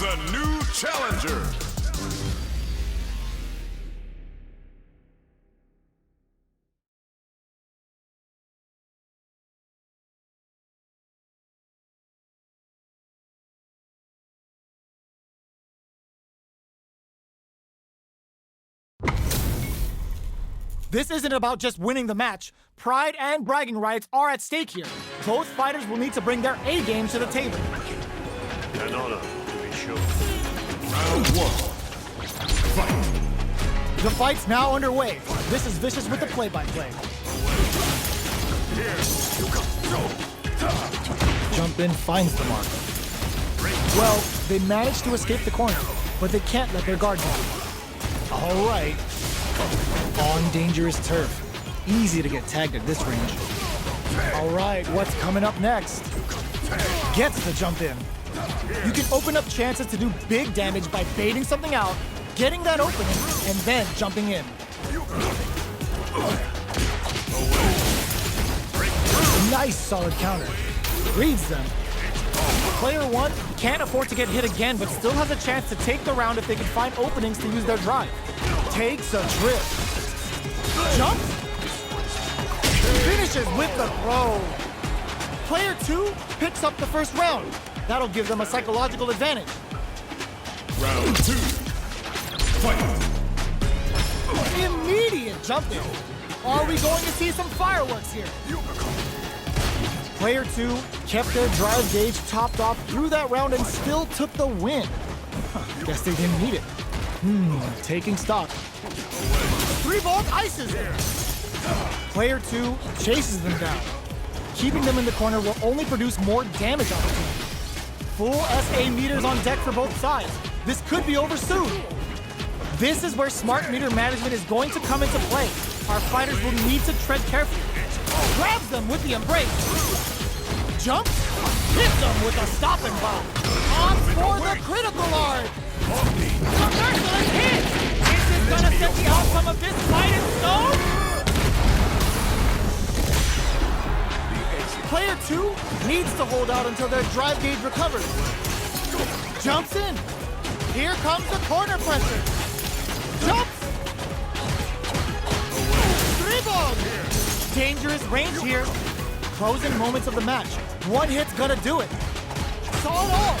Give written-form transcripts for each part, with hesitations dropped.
a new challenger. This isn't about just winning the match. Pride and bragging rights are at stake here. Both fighters will need to bring their A game to the table. An honor to be sure. Round one. Fight. The fight's now underway. This is Vicious with the play-by-play. Jump in finds the mark. Well, they managed to escape the corner, but they can't let their guard down. All right. On dangerous turf. Easy to get tagged at this range. All right, what's coming up next? Gets the jump in. You can open up chances to do big damage by baiting something out, getting that opening, and then jumping in. Nice solid counter. Reads them. Player one can't afford to get hit again, but still has a chance to take the round if they can find openings to use their drive. Takes a trip. Jumps. Finishes with the throw. Player two picks up the first round. That'll give them a psychological advantage. Round two. Fight. Immediate jump in. Are we going to see some fireworks here? Player two kept their drive gauge topped off through that round and still took the win. Guess they didn't need it. Taking stock. 3-Volt ices it. Player two chases them down. Keeping them in the corner will only produce more damage opportunities. Full SA meters on deck for both sides. This could be over soon. This is where smart meter management is going to come into play. Our fighters will need to tread carefully. Grabs them with the embrace. Jumps. Hits them with a stop and pop. On for the critical art. The merciless hit. Is this gonna set the outcome of this fight in stone? Player two needs to hold out until their drive gauge recovers. Jumps in. Here comes the corner pressure. Jumps. 3-Ball. Dangerous range here. Closing moments of the match. One hit's gonna do it. Saw it all.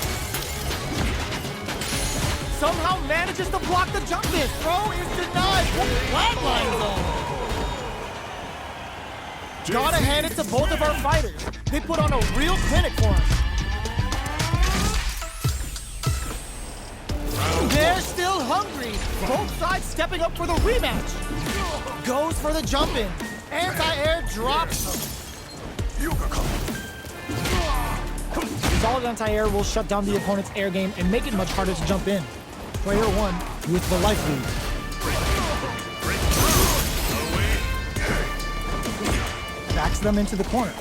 Somehow manages to block the jump in. Throw is denied. Flatline zone. Gotta hand it to both of our fighters. They put on a real clinic for us. They're still hungry. Both sides stepping up for the rematch. Goes for the jump in. Anti-air drops. Solid anti-air will shut down the opponent's air game and make it much harder to jump in. Player one with the life lead. Backs them into the corner.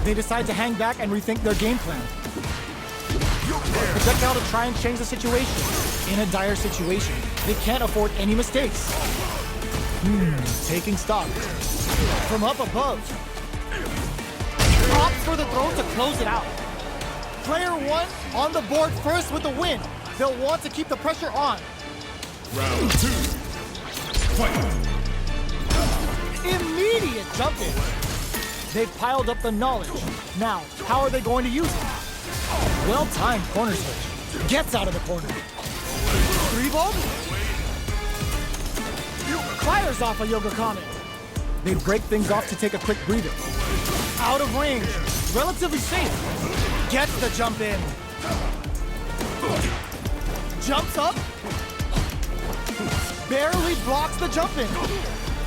They decide to hang back and rethink their game plan. Projectile to try and change the situation. In a dire situation, they can't afford any mistakes. Taking stock. From up above. Opts for the throw to close it out. Player one on the board first with the win. They'll want to keep the pressure on. Round two. Fight. Immediate jump in. They've piled up the knowledge. Now, how are they going to use it? Well-timed corner switch. Gets out of the corner. 3-Volt. Fires off a Yoga Comment. They break things off to take a quick breather. Out of range. Relatively safe. Gets the jump in. Jumps up. Barely blocks the jump in.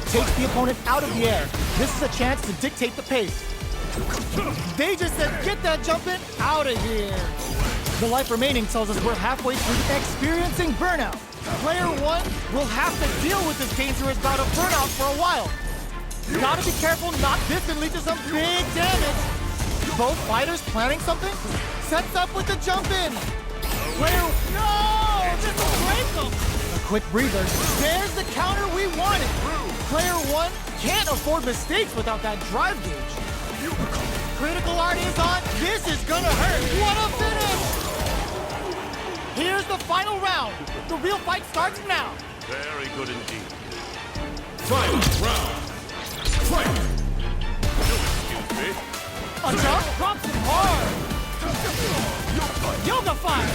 Takes the opponent out of the air. This is a chance to dictate the pace. They just said, get that jump in out of here. The life remaining tells us we're halfway through experiencing burnout. Player one will have to deal with this dangerous bout of burnout for a while. Gotta be careful not this can lead to some big damage. Both fighters planning something? Sets up with the jump in. Player, no! This will break them! A quick breather. There's the counter we wanted. Player one can't afford mistakes without that drive gauge. critical art is on. This is gonna hurt. What a finish! Here's the final round. The real fight starts now. Very good indeed. Final round. Fight. Excuse me. A jump drops him hard. Yoga fire.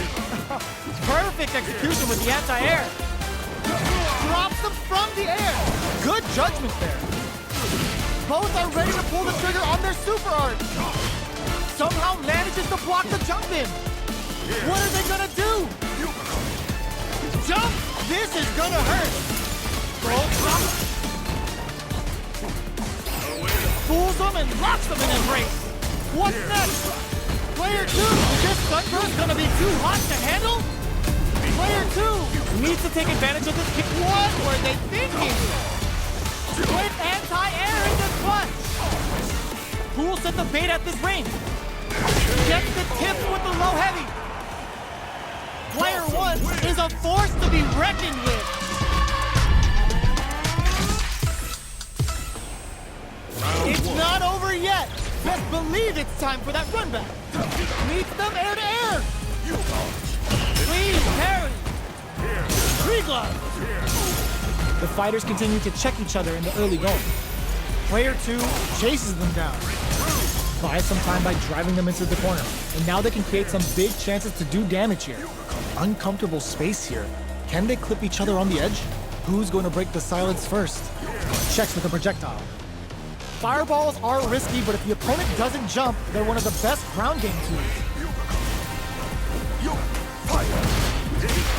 Perfect execution with the anti-air. Drops them from the air. Good judgment there. Both are ready to pull the trigger on their super art. Somehow manages to block the jump in. What are they gonna do? Jump! This is gonna hurt. Roll jump. Fools them and locks them in embrace. What's next? Player 2, is this sunburst gonna be too hot to handle? Player 2 needs to take advantage of this kick. What were they thinking? With anti-air in the clutch. Who will set the bait at this range? Gets the tips with the low heavy. Player 1 is a force to be reckoned with. It's not over yet. Best believe it's time for that run back. Meets them air to air. Please, parry. Tree glove. The fighters continue to check each other in the early going. Player 2 chases them down. Buys some time by driving them into the corner. And now they can create some big chances to do damage here. Uncomfortable space here. Can they clip each other on the edge? Who's going to break the silence first? Checks with a projectile. Fireballs are risky, but if the opponent doesn't jump, they're one of the best ground game tools.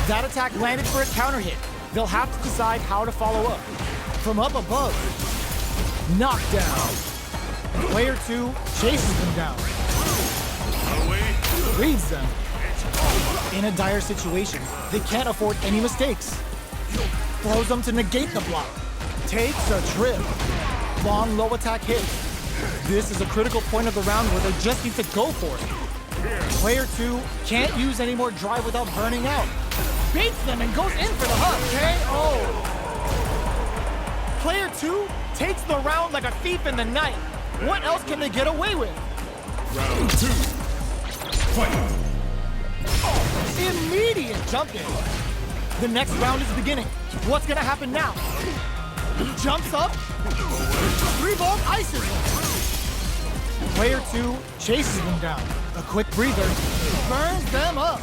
That attack landed for a counter hit. They'll have to decide how to follow up. From up above. Knockdown. Player 2 chases them down. Reads them. In a dire situation, they can't afford any mistakes. Throws them to negate the block. Takes a trip. Long low attack hit. This is a critical point of the round where they just need to go for it. Player 2 can't use any more drive without burning out. Baits them and goes in for the hug. KO. Player 2 takes the round like a thief in the night. What else can they get away with? Round 2. Fight. Immediate jump in. The next round is beginning. What's gonna happen now? Jumps up. 3-volt ices him. Player 2 chases them down. A quick breather. Burns them up.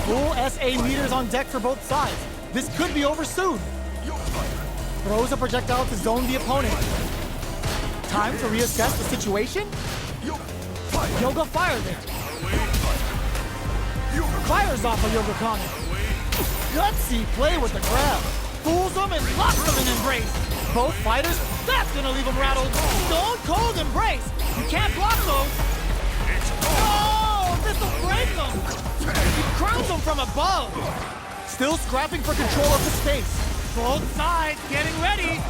Full SA meters on deck for both sides. This could be over soon. Throws a projectile to zone the opponent. Time to reassess the situation. Yoga fire there. Fires off a Yoga Kami. Gutsy play with the grab. Fools them and locks them in embrace. Both fighters, that's gonna leave them rattled. Stone cold embrace. You can't block those. Oh, this'll break them. He crowns them from above. Still scrapping for control of the space. Both sides getting ready.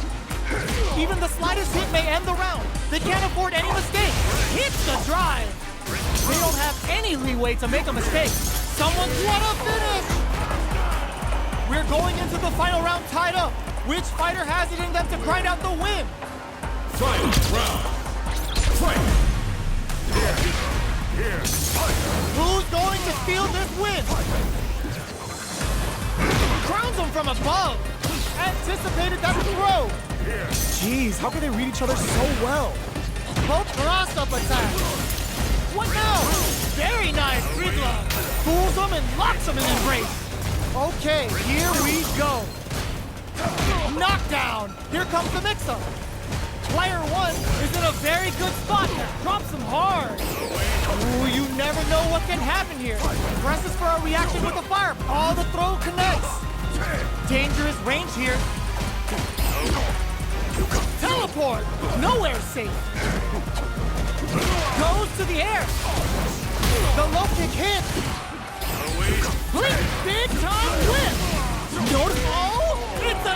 Even the slightest hit may end the round. They can't afford any mistakes. Hits the drive. They don't have any leeway to make a mistake. Someone's what a finish! We're going into the final round tied up. Which fighter has it in them to grind out the win? Final round. Fight. Who's going to steal this win? Crowns them from above. Anticipated that throw. Jeez, how can they read each other so well? Both cross-up attacks. What now? Very nice, free glove. Fools them and locks them in embrace. Okay, here we go. Knockdown. Here comes the mix-up. Player 1 is in a very good spot now. Drops him hard. Ooh, you never know what can happen here. Presses for a reaction with the fire. All the throw connects. Dangerous range here. Teleport. Nowhere safe. Goes to the air. The low kick hits. Blink big time whip. Notice, oh, it's a